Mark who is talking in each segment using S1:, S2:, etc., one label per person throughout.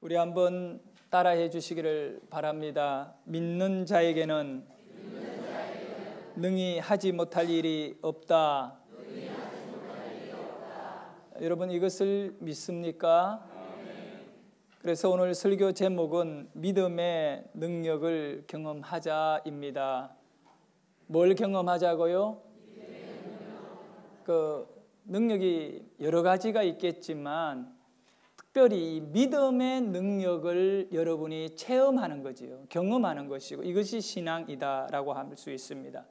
S1: 우리 한번 따라해 주시기를 바랍니다. 믿는 자에게는 능히 하지 못할 일이 없다. 여러분 이것을 믿습니까? 그래서 오늘 설교 제목은 믿음의 능력을 경험하자입니다. 뭘 경험하자고요? 그 능력이 여러 가지가 있겠지만 특별히 믿음의 능력을 여러분이 체험하는 거지요. 경험하는 것이고 이것이 신앙이다라고 할 수 있습니다.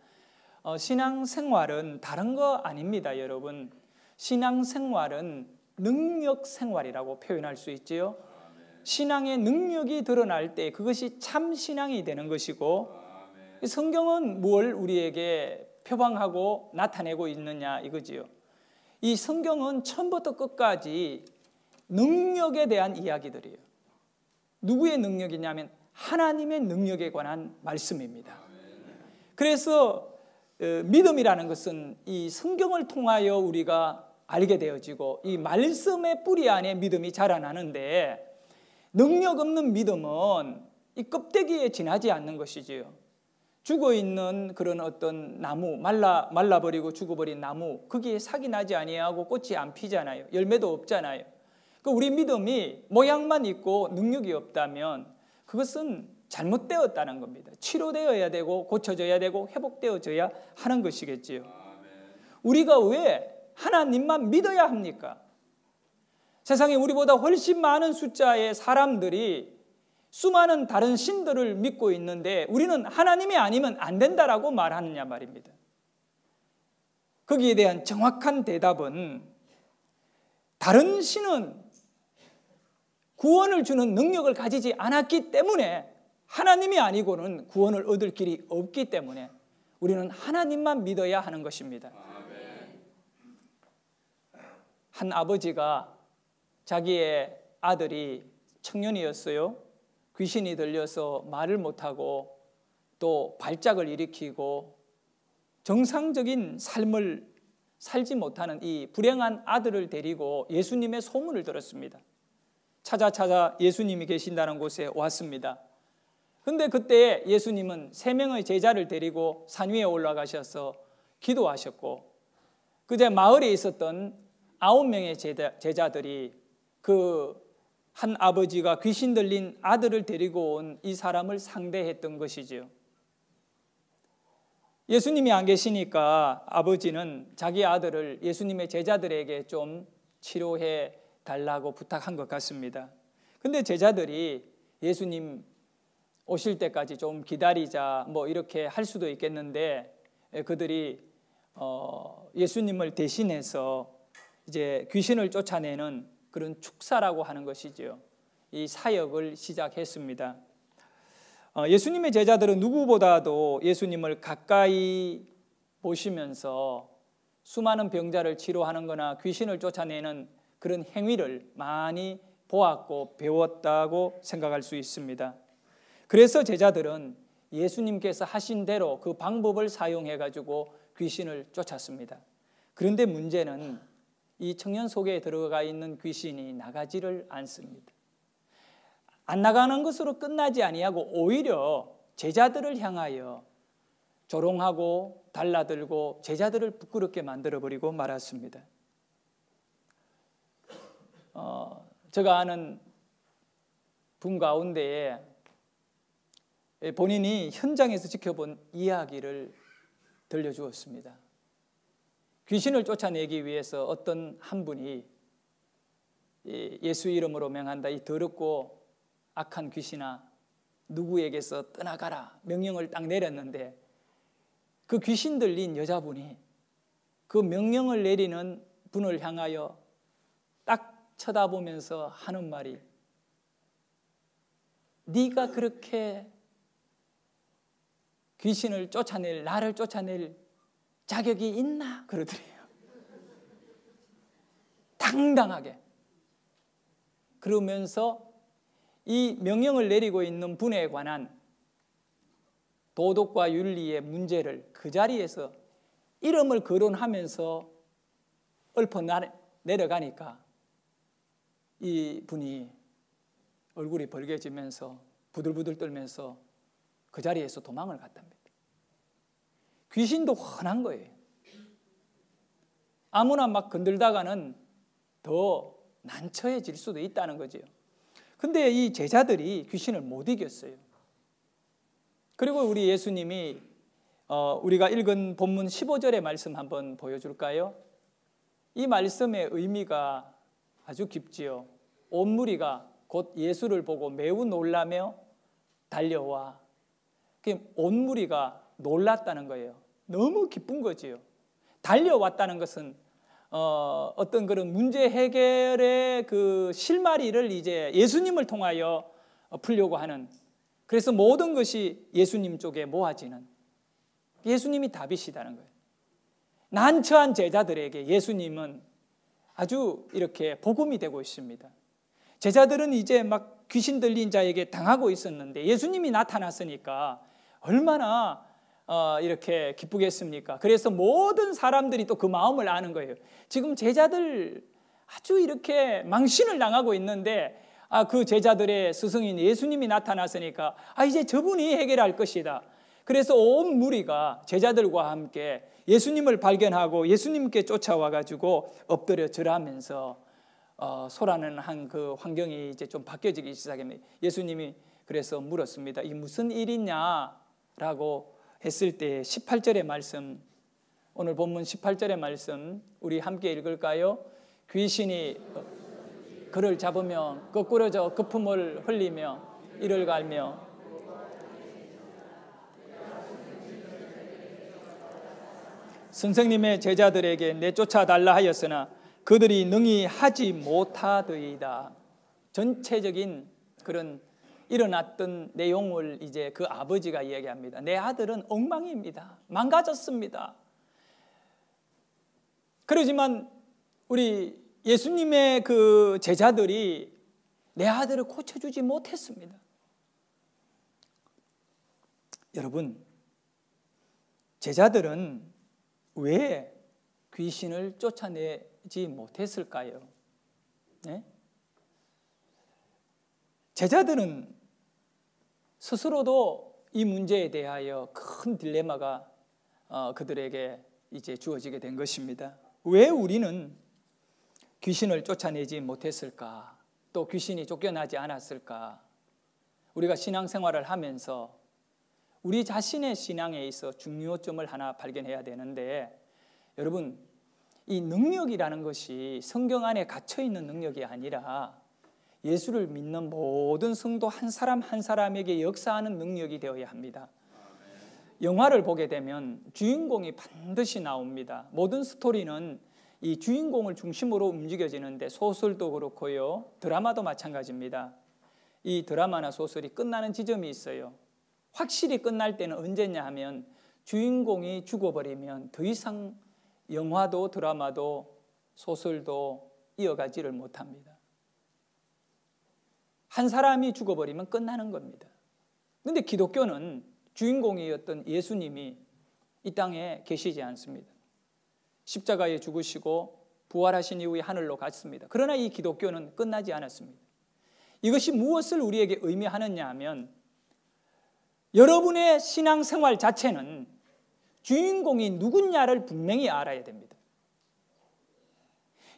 S1: 신앙생활은 다른 거 아닙니다, 여러분. 신앙생활은 능력생활이라고 표현할 수 있지요. 신앙의 능력이 드러날 때 그것이 참 신앙이 되는 것이고, 성경은 뭘 우리에게 표방하고 나타내고 있느냐 이거지요. 이 성경은 처음부터 끝까지 능력에 대한 이야기들이에요. 누구의 능력이냐면 하나님의 능력에 관한 말씀입니다. 그래서 믿음이라는 것은 이 성경을 통하여 우리가 알게 되어지고 이 말씀의 뿌리 안에 믿음이 자라나는데, 능력 없는 믿음은 이 껍데기에 지나지 않는 것이지요. 죽어있는 그런 어떤 나무, 말라버리고 죽어버린 나무, 거기에 싹이 나지 아니하고 꽃이 안 피잖아요. 열매도 없잖아요. 우리 믿음이 모양만 있고 능력이 없다면 그것은 잘못되었다는 겁니다. 치료되어야 되고 고쳐져야 되고 회복되어져야 하는 것이겠지요. 우리가 왜 하나님만 믿어야 합니까? 세상에 우리보다 훨씬 많은 숫자의 사람들이 수많은 다른 신들을 믿고 있는데 우리는 하나님이 아니면 안 된다라고 말하느냐 말입니다. 거기에 대한 정확한 대답은, 다른 신은 구원을 주는 능력을 가지지 않았기 때문에, 하나님이 아니고는 구원을 얻을 길이 없기 때문에 우리는 하나님만 믿어야 하는 것입니다. 한 아버지가 자기의 아들이 청년이었어요. 귀신이 들려서 말을 못하고 또 발작을 일으키고 정상적인 삶을 살지 못하는 이 불행한 아들을 데리고 예수님의 소문을 들었습니다. 찾아 예수님이 계신다는 곳에 왔습니다. 그런데 그때 예수님은 3명의 제자를 데리고 산 위에 올라가셔서 기도하셨고, 그제 마을에 있었던 9명의 제자들이 그 한 아버지가 귀신 들린 아들을 데리고 온 이 사람을 상대했던 것이지요. 예수님이 안 계시니까 아버지는 자기 아들을 예수님의 제자들에게 좀 치료해 달라고 부탁한 것 같습니다. 근데 제자들이 예수님 오실 때까지 좀 기다리자 뭐 이렇게 할 수도 있겠는데, 그들이 예수님을 대신해서 이제 귀신을 쫓아내는 그런 축사라고 하는 것이죠. 이 사역을 시작했습니다. 예수님의 제자들은 누구보다도 예수님을 가까이 보시면서 수많은 병자를 치료하는 거나 귀신을 쫓아내는 그런 행위를 많이 보았고 배웠다고 생각할 수 있습니다. 그래서 제자들은 예수님께서 하신 대로 그 방법을 사용해 가지고 귀신을 쫓았습니다. 그런데 문제는 이 청년 속에 들어가 있는 귀신이 나가지를 않습니다. 안 나가는 것으로 끝나지 아니하고 오히려 제자들을 향하여 조롱하고 달라들고 제자들을 부끄럽게 만들어버리고 말았습니다. 제가 아는 분 가운데에 본인이 현장에서 지켜본 이야기를 들려주었습니다. 귀신을 쫓아내기 위해서 어떤 한 분이 예수 이름으로 명한다, 이 더럽고 악한 귀신아 누구에게서 떠나가라 명령을 딱 내렸는데, 그 귀신 들린 여자분이 그 명령을 내리는 분을 향하여 딱 쳐다보면서 하는 말이, 네가 그렇게 귀신을 쫓아낼, 나를 쫓아낼 자격이 있나? 그러더래요. 당당하게. 그러면서 이 명령을 내리고 있는 분에 관한 도덕과 윤리의 문제를 그 자리에서 이름을 거론하면서 엎어 내려가니까 이 분이 얼굴이 벌개지면서 부들부들 떨면서 그 자리에서 도망을 갔답니다. 귀신도 훤한 거예요. 아무나 막 건들다가는 더 난처해질 수도 있다는 거죠. 근데 이 제자들이 귀신을 못 이겼어요. 그리고 우리 예수님이 우리가 읽은 본문 15절의 말씀 한번 보여줄까요? 이 말씀의 의미가 아주 깊지요. 온 무리가 곧 예수를 보고 매우 놀라며 달려와. 온 무리가 놀랐다는 거예요. 너무 기쁜 거지요. 달려왔다는 것은 어떤 그런 문제 해결의 그 실마리를 이제 예수님을 통하여 풀려고 하는, 그래서 모든 것이 예수님 쪽에 모아지는, 예수님이 답이시다는 거예요. 난처한 제자들에게 예수님은 아주 이렇게 복음이 되고 있습니다. 제자들은 이제 막 귀신 들린 자에게 당하고 있었는데 예수님이 나타났으니까 얼마나 이렇게 기쁘겠습니까? 그래서 모든 사람들이 또 그 마음을 아는 거예요. 지금 제자들 아주 이렇게 망신을 당하고 있는데 그 제자들의 스승인 예수님이 나타났으니까 이제 저분이 해결할 것이다. 그래서 온 무리가 제자들과 함께 예수님을 발견하고 예수님께 쫓아와 가지고 엎드려 절하면서 소라는 한 그 환경이 이제 좀 바뀌어지기 시작합니다. 예수님이 그래서 물었습니다. 이 무슨 일이냐라고 했을 때 18절의 말씀, 오늘 본문 18절의 말씀 우리 함께 읽을까요? 귀신이 그를 잡으며 거꾸러져 거품을 흘리며 이를 갈며 선생님의 제자들에게 내쫓아 달라 하였으나 그들이 능히 하지 못하더이다. 전체적인 그런 일어났던 내용을 이제 그 아버지가 이야기합니다. 내 아들은 엉망입니다. 망가졌습니다. 그러지만 우리 예수님의 그 제자들이 내 아들을 고쳐주지 못했습니다. 여러분, 제자들은 왜 귀신을 쫓아내지 못했을까요? 네? 제자들은 스스로도 이 문제에 대하여 큰 딜레마가 그들에게 이제 주어지게 된 것입니다. 왜 우리는 귀신을 쫓아내지 못했을까? 또 귀신이 쫓겨나지 않았을까? 우리가 신앙생활을 하면서 우리 자신의 신앙에 있어 중요점을 하나 발견해야 되는데, 여러분, 이 능력이라는 것이 성경 안에 갇혀있는 능력이 아니라 예수를 믿는 모든 성도 한 사람 한 사람에게 역사하는 능력이 되어야 합니다. 영화를 보게 되면 주인공이 반드시 나옵니다. 모든 스토리는 이 주인공을 중심으로 움직여지는데 소설도 그렇고요, 드라마도 마찬가지입니다. 이 드라마나 소설이 끝나는 지점이 있어요. 확실히 끝날 때는 언제냐 하면 주인공이 죽어버리면 더 이상 영화도 드라마도 소설도 이어가지를 못합니다. 한 사람이 죽어버리면 끝나는 겁니다. 그런데 기독교는 주인공이었던 예수님이 이 땅에 계시지 않습니다. 십자가에 죽으시고 부활하신 이후에 하늘로 갔습니다. 그러나 이 기독교는 끝나지 않았습니다. 이것이 무엇을 우리에게 의미하느냐 하면, 여러분의 신앙생활 자체는 주인공이 누구냐를 분명히 알아야 됩니다.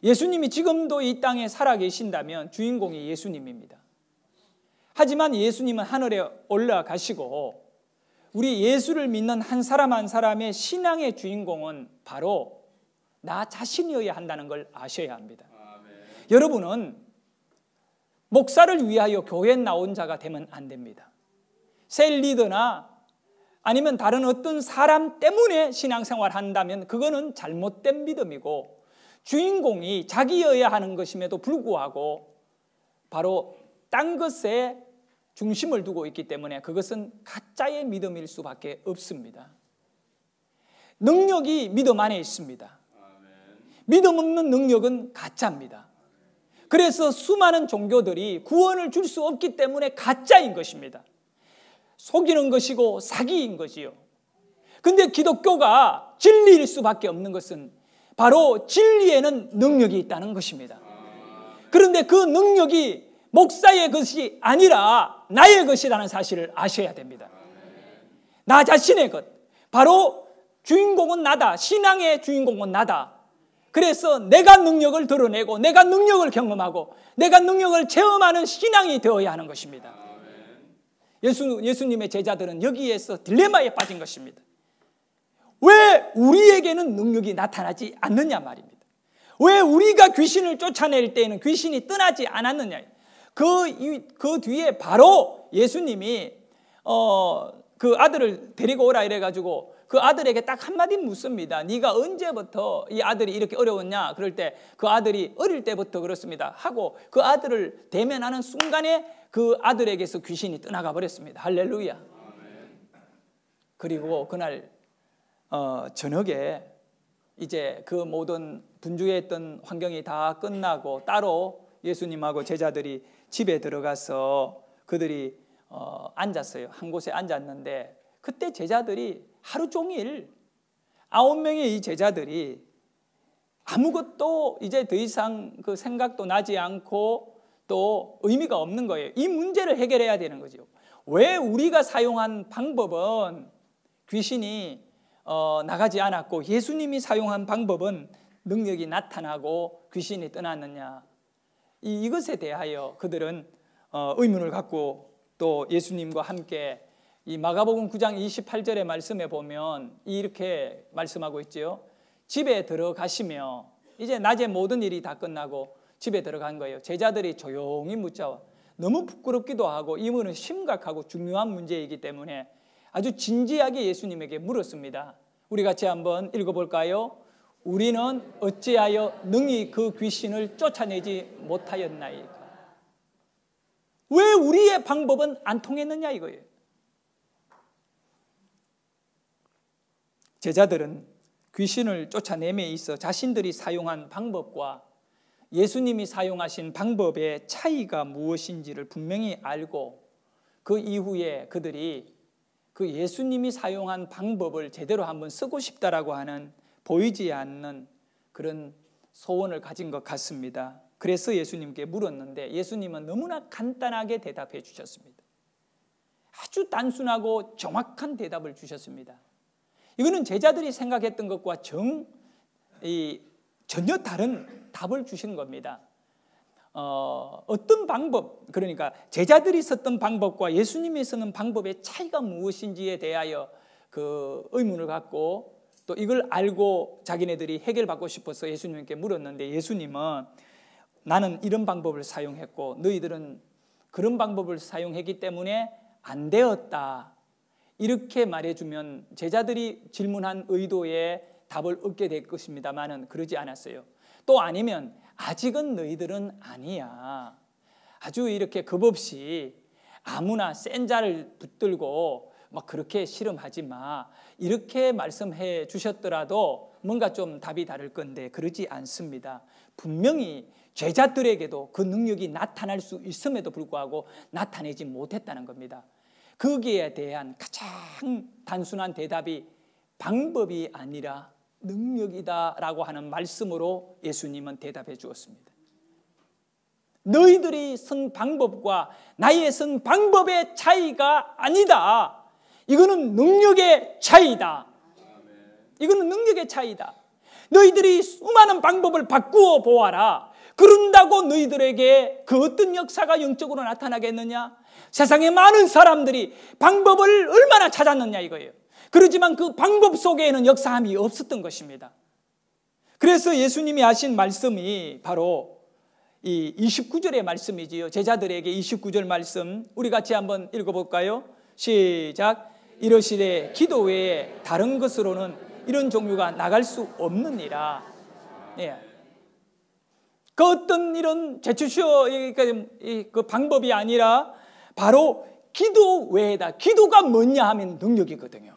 S1: 예수님이 지금도 이 땅에 살아계신다면 주인공이 예수님입니다. 하지만 예수님은 하늘에 올라가시고 우리 예수를 믿는 한 사람 한 사람의 신앙의 주인공은 바로 나 자신이어야 한다는 걸 아셔야 합니다. 아멘. 여러분은 목사를 위하여 교회에 나온 자가 되면 안 됩니다. 셀 리더나 아니면 다른 어떤 사람 때문에 신앙생활 한다면 그거는 잘못된 믿음이고, 주인공이 자기여야 하는 것임에도 불구하고 바로 딴 것에 중심을 두고 있기 때문에 그것은 가짜의 믿음일 수밖에 없습니다. 능력이 믿음 안에 있습니다. 믿음 없는 능력은 가짜입니다. 그래서 수많은 종교들이 구원을 줄 수 없기 때문에 가짜인 것입니다. 속이는 것이고 사기인 것이요. 근데 기독교가 진리일 수밖에 없는 것은 바로 진리에는 능력이 있다는 것입니다. 그런데 그 능력이 목사의 것이 아니라 나의 것이라는 사실을 아셔야 됩니다. 나 자신의 것. 바로 주인공은 나다. 신앙의 주인공은 나다. 그래서 내가 능력을 드러내고 내가 능력을 경험하고 내가 능력을 체험하는 신앙이 되어야 하는 것입니다. 예수님의 제자들은 여기에서 딜레마에 빠진 것입니다. 왜 우리에게는 능력이 나타나지 않느냐 말입니다. 왜 우리가 귀신을 쫓아낼 때에는 귀신이 떠나지 않았느냐. 그 뒤에 바로 예수님이 그 아들을 데리고 오라 이래가지고 그 아들에게 딱 한마디 묻습니다. 네가 언제부터 이 아들이 이렇게 어려웠냐? 그럴 때 그 아들이 어릴 때부터 그렇습니다 하고 그 아들을 대면하는 순간에 그 아들에게서 귀신이 떠나가 버렸습니다. 할렐루야. 그리고 그날 저녁에 이제 그 모든 분주했던 환경이 다 끝나고 따로 예수님하고 제자들이 집에 들어가서 그들이 앉았어요. 한 곳에 앉았는데 그때 제자들이 하루 종일 9명의 이 제자들이 아무것도 이제 더 이상 그 생각도 나지 않고 또 의미가 없는 거예요. 이 문제를 해결해야 되는 거죠. 왜 우리가 사용한 방법은 귀신이 나가지 않았고 예수님이 사용한 방법은 능력이 나타나고 귀신이 떠났느냐. 이것에 대하여 그들은 의문을 갖고 또 예수님과 함께 이 마가복음 9장 28절의 말씀에 보면 이렇게 말씀하고 있죠. 집에 들어가시며 이제 낮에 모든 일이 다 끝나고 집에 들어간 거예요. 제자들이 조용히 묻자 너무 부끄럽기도 하고 이 문은 심각하고 중요한 문제이기 때문에 아주 진지하게 예수님에게 물었습니다. 우리 같이 한번 읽어볼까요? 우리는 어찌하여 능히 그 귀신을 쫓아내지 못하였나이까? 왜 우리의 방법은 안 통했느냐 이거예요. 제자들은 귀신을 쫓아냄에 있어 자신들이 사용한 방법과 예수님이 사용하신 방법의 차이가 무엇인지를 분명히 알고 그 이후에 그들이 그 예수님이 사용한 방법을 제대로 한번 쓰고 싶다라고 하는 보이지 않는 그런 소원을 가진 것 같습니다. 그래서 예수님께 물었는데 예수님은 너무나 간단하게 대답해 주셨습니다. 아주 단순하고 정확한 대답을 주셨습니다. 이거는 제자들이 생각했던 것과 전혀 다른 답을 주신 겁니다. 어떤 방법, 그러니까 제자들이 썼던 방법과 예수님이 쓰는 방법의 차이가 무엇인지에 대하여 그 의문을 갖고 또 이걸 알고 자기네들이 해결받고 싶어서 예수님께 물었는데 예수님은 나는 이런 방법을 사용했고 너희들은 그런 방법을 사용했기 때문에 안 되었다. 이렇게 말해주면 제자들이 질문한 의도의 답을 얻게 될 것입니다만은 그러지 않았어요. 또 아니면 아직은 너희들은 아니야. 아주 이렇게 겁없이 아무나 센 자를 붙들고 막 그렇게 실험하지 마. 이렇게 말씀해 주셨더라도 뭔가 좀 답이 다를 건데 그러지 않습니다. 분명히 제자들에게도 그 능력이 나타날 수 있음에도 불구하고 나타내지 못했다는 겁니다. 거기에 대한 가장 단순한 대답이 방법이 아니라 능력이다라고 하는 말씀으로 예수님은 대답해 주었습니다. 너희들이 쓴 방법과 나의 쓴 방법의 차이가 아니다. 이거는 능력의 차이다. 이거는 능력의 차이다. 너희들이 수많은 방법을 바꾸어 보아라. 그런다고 너희들에게 그 어떤 역사가 영적으로 나타나겠느냐? 세상에 많은 사람들이 방법을 얼마나 찾았느냐 이거예요. 그렇지만 그 방법 속에는 역사함이 없었던 것입니다. 그래서 예수님이 하신 말씀이 바로 이 29절의 말씀이지요. 제자들에게 29절 말씀 우리 같이 한번 읽어볼까요? 시작. 이러시되 기도 외에 다른 것으로는 이런 종류가 나갈 수 없느니라. 예. 그 어떤 이런 제추쇼 그 방법이 아니라 바로 기도 외에다. 기도가 뭐냐 하면 능력이거든요.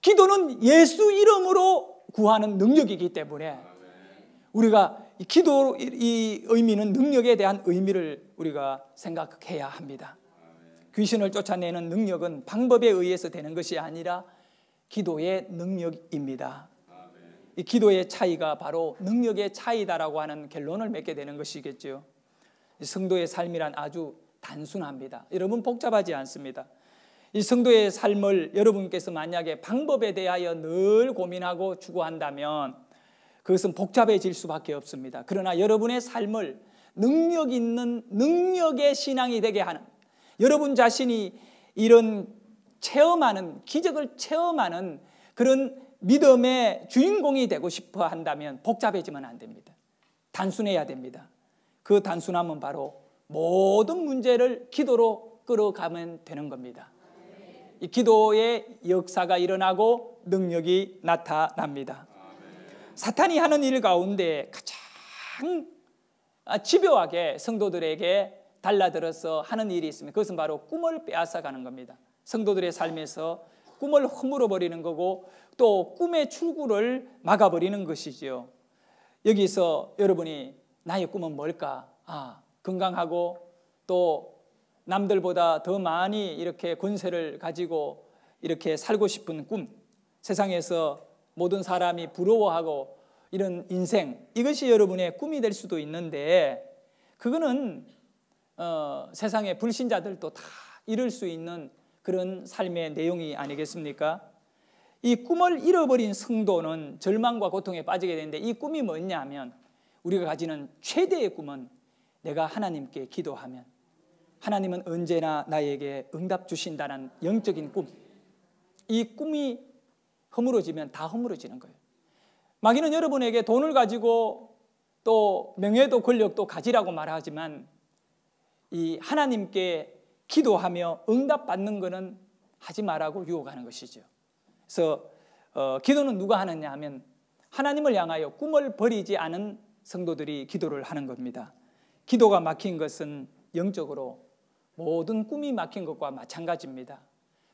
S1: 기도는 예수 이름으로 구하는 능력이기 때문에 우리가 기도 이 의미는 능력에 대한 의미를 우리가 생각해야 합니다. 귀신을 쫓아내는 능력은 방법에 의해서 되는 것이 아니라 기도의 능력입니다. 이 기도의 차이가 바로 능력의 차이다라고 하는 결론을 맺게 되는 것이겠죠. 성도의 삶이란 아주 단순합니다. 여러분 복잡하지 않습니다. 이 성도의 삶을 여러분께서 만약에 방법에 대하여 늘 고민하고 추구한다면 그것은 복잡해질 수밖에 없습니다. 그러나 여러분의 삶을 능력 있는 능력의 신앙이 되게 하는, 여러분 자신이 이런 체험하는, 기적을 체험하는 그런 믿음의 주인공이 되고 싶어 한다면 복잡해지면 안 됩니다. 단순해야 됩니다. 그 단순함은 바로 모든 문제를 기도로 끌어가면 되는 겁니다. 이 기도의 역사가 일어나고 능력이 나타납니다. 사탄이 하는 일 가운데 가장 집요하게 성도들에게 달라들어서 하는 일이 있습니다. 그것은 바로 꿈을 빼앗아가는 겁니다. 성도들의 삶에서 꿈을 허물어 버리는 거고 또 꿈의 출구를 막아버리는 것이지요. 여기서 여러분이 나의 꿈은 뭘까? 건강하고 또 남들보다 더 많이 이렇게 권세를 가지고 이렇게 살고 싶은 꿈, 세상에서 모든 사람이 부러워하고 이런 인생, 이것이 여러분의 꿈이 될 수도 있는데 그거는 세상의 불신자들도 다 이룰 수 있는 그런 삶의 내용이 아니겠습니까? 이 꿈을 잃어버린 성도는 절망과 고통에 빠지게 되는데 이 꿈이 뭐냐면 우리가 가지는 최대의 꿈은 내가 하나님께 기도하면 하나님은 언제나 나에게 응답 주신다는 영적인 꿈. 이 꿈이 허물어지면 다 허물어지는 거예요. 마귀는 여러분에게 돈을 가지고 또 명예도 권력도 가지라고 말하지만 이 하나님께 기도하며 응답받는 것은 하지 말라고 유혹하는 것이죠. 그래서 기도는 누가 하느냐 하면 하나님을 향하여 꿈을 버리지 않은 성도들이 기도를 하는 겁니다. 기도가 막힌 것은 영적으로 모든 꿈이 막힌 것과 마찬가지입니다.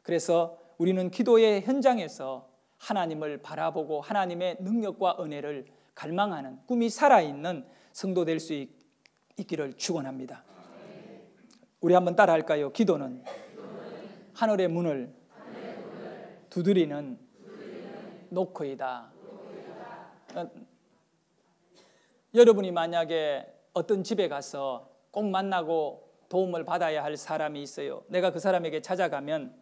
S1: 그래서 우리는 기도의 현장에서 하나님을 바라보고 하나님의 능력과 은혜를 갈망하는 꿈이 살아있는 성도 될 수 있기를 축원합니다. 우리 한번 따라 할까요? 기도는 하늘의 문을 두드리는 노크이다. 여러분이 만약에 어떤 집에 가서 꼭 만나고 도움을 받아야 할 사람이 있어요. 내가 그 사람에게 찾아가면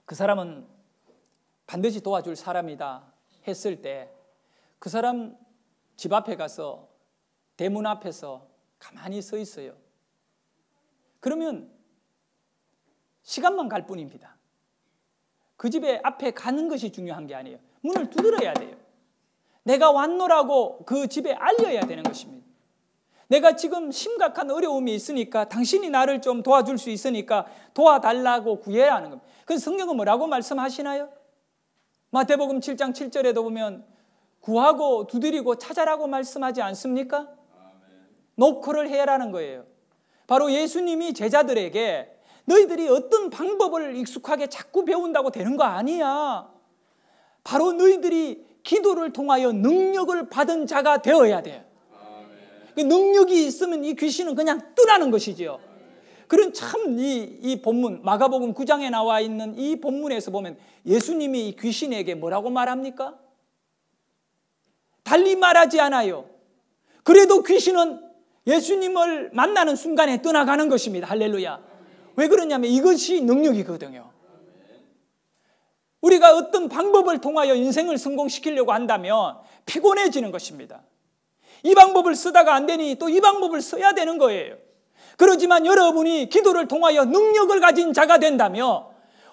S1: 그 사람은 반드시 도와줄 사람이다 했을 때 그 사람 집 앞에 가서 대문 앞에서 가만히 서 있어요. 그러면 시간만 갈 뿐입니다. 그 집에 앞에 가는 것이 중요한 게 아니에요. 문을 두드려야 돼요. 내가 왔노라고 그 집에 알려야 되는 것입니다. 내가 지금 심각한 어려움이 있으니까 당신이 나를 좀 도와줄 수 있으니까 도와달라고 구해야 하는 겁니다. 그래서 성경은 뭐라고 말씀하시나요? 마태복음 7장 7절에도 보면 구하고 두드리고 찾아라고 말씀하지 않습니까? 노크를 해라는 거예요. 바로 예수님이 제자들에게 너희들이 어떤 방법을 익숙하게 자꾸 배운다고 되는 거 아니야. 바로 너희들이 기도를 통하여 능력을 받은 자가 되어야 돼요. 그 능력이 있으면 이 귀신은 그냥 떠나는 것이지요. 그런 참 이 본문 마가복음 9장에 나와 있는 이 본문에서 보면 예수님이 이 귀신에게 뭐라고 말합니까? 달리 말하지 않아요. 그래도 귀신은 예수님을 만나는 순간에 떠나가는 것입니다. 할렐루야. 왜 그러냐면 이것이 능력이거든요. 우리가 어떤 방법을 통하여 인생을 성공시키려고 한다면 피곤해지는 것입니다. 이 방법을 쓰다가 안 되니 또 이 방법을 써야 되는 거예요. 그렇지만 여러분이 기도를 통하여 능력을 가진 자가 된다면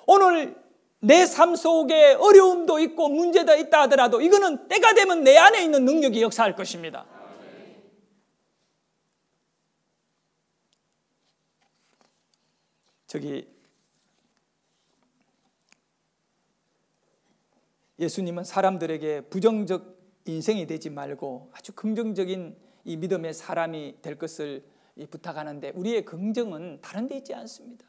S1: 오늘 내 삶 속에 어려움도 있고 문제도 있다 하더라도 이거는 때가 되면 내 안에 있는 능력이 역사할 것입니다. 예수님은 사람들에게 부정적 인생이 되지 말고 아주 긍정적인 이 믿음의 사람이 될 것을 부탁하는데 우리의 긍정은 다른 데 있지 않습니다.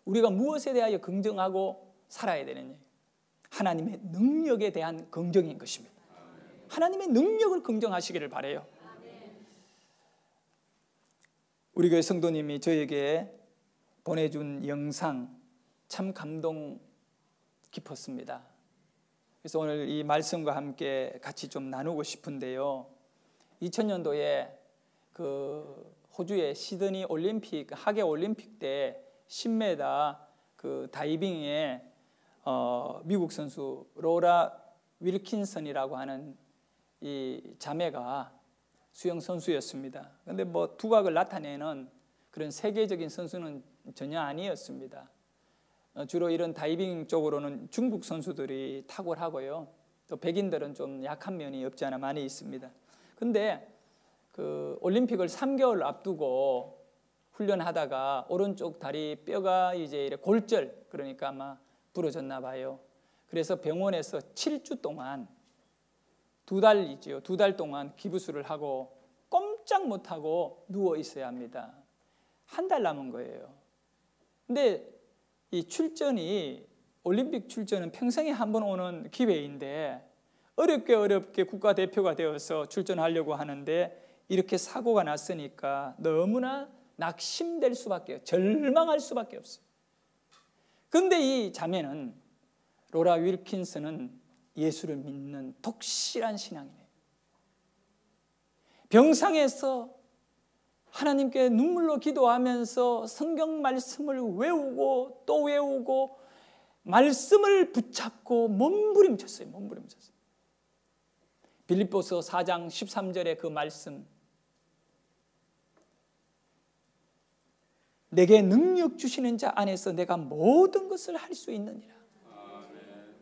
S1: 우리가 무엇에 대하여 긍정하고 살아야 되느냐? 하나님의 능력에 대한 긍정인 것입니다. 하나님의 능력을 긍정하시기를 바라요. 우리 교회 성도님이 저에게 보내준 영상 참 감동 깊었습니다. 그래서 오늘 이 말씀과 함께 같이 좀 나누고 싶은데요. 2000년도에 그 호주의 시드니 올림픽 하계 올림픽 때 10m 그 다이빙에 미국 선수 로라 윌킨슨이라고 하는 이 자매가 수영 선수였습니다. 그런데 뭐 두각을 나타내는 그런 세계적인 선수는 전혀 아니었습니다. 주로 이런 다이빙 쪽으로는 중국 선수들이 탁월하고요. 또 백인들은 좀 약한 면이 없지 않아 많이 있습니다. 근데 그 올림픽을 3개월 앞두고 훈련하다가 오른쪽 다리 뼈가 이제 골절, 그러니까 아마 부러졌나 봐요. 그래서 병원에서 7주 동안 2달이죠. 2달 동안 기부술을 하고 꼼짝 못하고 누워 있어야 합니다. 한 달 남은 거예요. 근데 이 출전이 올림픽 출전은 평생에 한 번 오는 기회인데 어렵게 국가대표가 되어서 출전하려고 하는데 이렇게 사고가 났으니까 너무나 낙심될 수밖에, 절망할 수밖에 없어요. 그런데 이 자매는, 로라 윌킨슨은 예수를 믿는 독실한 신앙이에요. 병상에서 하나님께 눈물로 기도하면서 성경 말씀을 외우고 또 외우고 말씀을 붙잡고 몸부림쳤어요. 빌립보서 4장 13절의 그 말씀, 내게 능력 주시는 자 안에서 내가 모든 것을 할 수 있느니라. 아멘.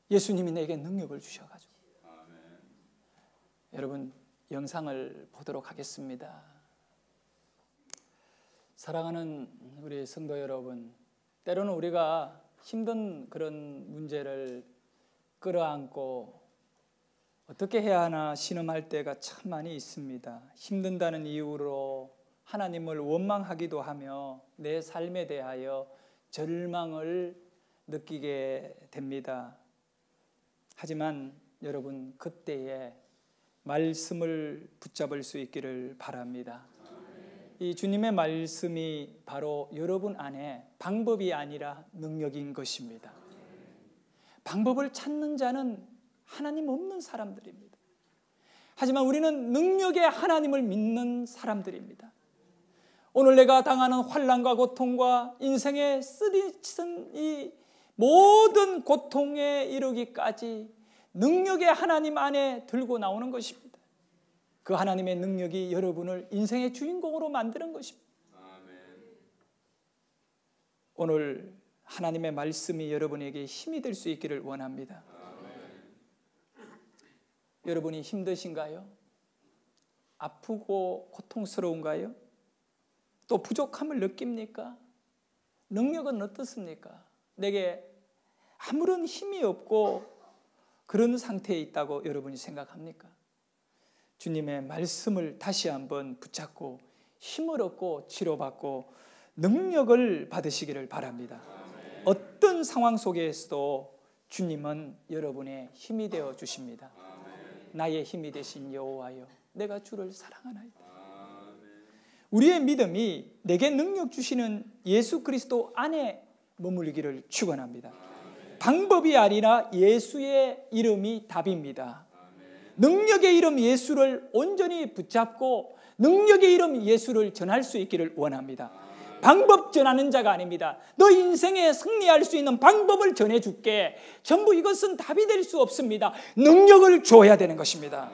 S1: 예수님이 내게 능력을 주셔가지고. 아멘. 여러분 영상을 보도록 하겠습니다. 사랑하는 우리 성도 여러분, 때로는 우리가 힘든 그런 문제를 끌어안고 어떻게 해야 하나 신음할 때가 참 많이 있습니다. 힘든다는 이유로 하나님을 원망하기도 하며 내 삶에 대하여 절망을 느끼게 됩니다. 하지만 여러분, 그때에 말씀을 붙잡을 수 있기를 바랍니다. 이 주님의 말씀이 바로 여러분 안에 방법이 아니라 능력인 것입니다. 방법을 찾는 자는 하나님 없는 사람들입니다. 하지만 우리는 능력의 하나님을 믿는 사람들입니다. 오늘 내가 당하는 환난과 고통과 인생에 쓰리친 이 모든 고통에 이르기까지 능력의 하나님 안에 들고 나오는 것입니다. 그 하나님의 능력이 여러분을 인생의 주인공으로 만드는 것입니다. 아멘. 오늘 하나님의 말씀이 여러분에게 힘이 될 수 있기를 원합니다. 아멘. 여러분이 힘드신가요? 아프고 고통스러운가요? 또 부족함을 느낍니까? 능력은 어떻습니까? 내게 아무런 힘이 없고 그런 상태에 있다고 여러분이 생각합니까? 주님의 말씀을 다시 한번 붙잡고 힘을 얻고 치료받고 능력을 받으시기를 바랍니다. 아멘. 어떤 상황 속에서도 주님은 여러분의 힘이 되어 주십니다. 아멘. 나의 힘이 되신 여호와여, 내가 주를 사랑하나이다. 우리의 믿음이 내게 능력 주시는 예수 그리스도 안에 머물기를 축원합니다. 방법이 아니라 예수의 이름이 답입니다. 능력의 이름 예수를 온전히 붙잡고 능력의 이름 예수를 전할 수 있기를 원합니다. 방법 전하는 자가 아닙니다. 너 인생에 승리할 수 있는 방법을 전해줄게. 전부 이것은 답이 될 수 없습니다. 능력을 줘야 되는 것입니다.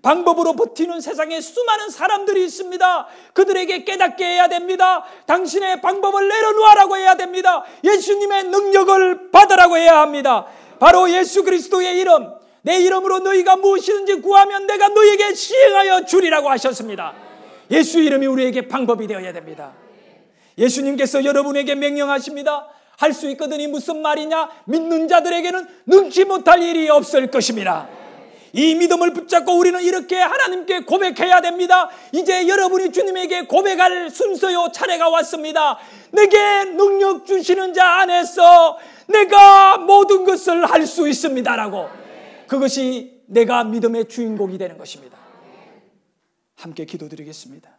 S1: 방법으로 버티는 세상에 수많은 사람들이 있습니다. 그들에게 깨닫게 해야 됩니다. 당신의 방법을 내려놓으라고 해야 됩니다. 예수님의 능력을 받으라고 해야 합니다. 바로 예수 그리스도의 이름, 내 이름으로 너희가 무엇이든지 구하면 내가 너희에게 시행하여 주리라고 하셨습니다. 예수 이름이 우리에게 방법이 되어야 됩니다. 예수님께서 여러분에게 명령하십니다. 할 수 있거든이 무슨 말이냐? 믿는 자들에게는 능치 못할 일이 없을 것입니다. 이 믿음을 붙잡고 우리는 이렇게 하나님께 고백해야 됩니다. 이제 여러분이 주님에게 고백할 순서요 차례가 왔습니다. 내게 능력 주시는 자 안에서 내가 모든 것을 할 수 있습니다라고. 그것이 내가 믿음의 주인공이 되는 것입니다. 함께 기도드리겠습니다.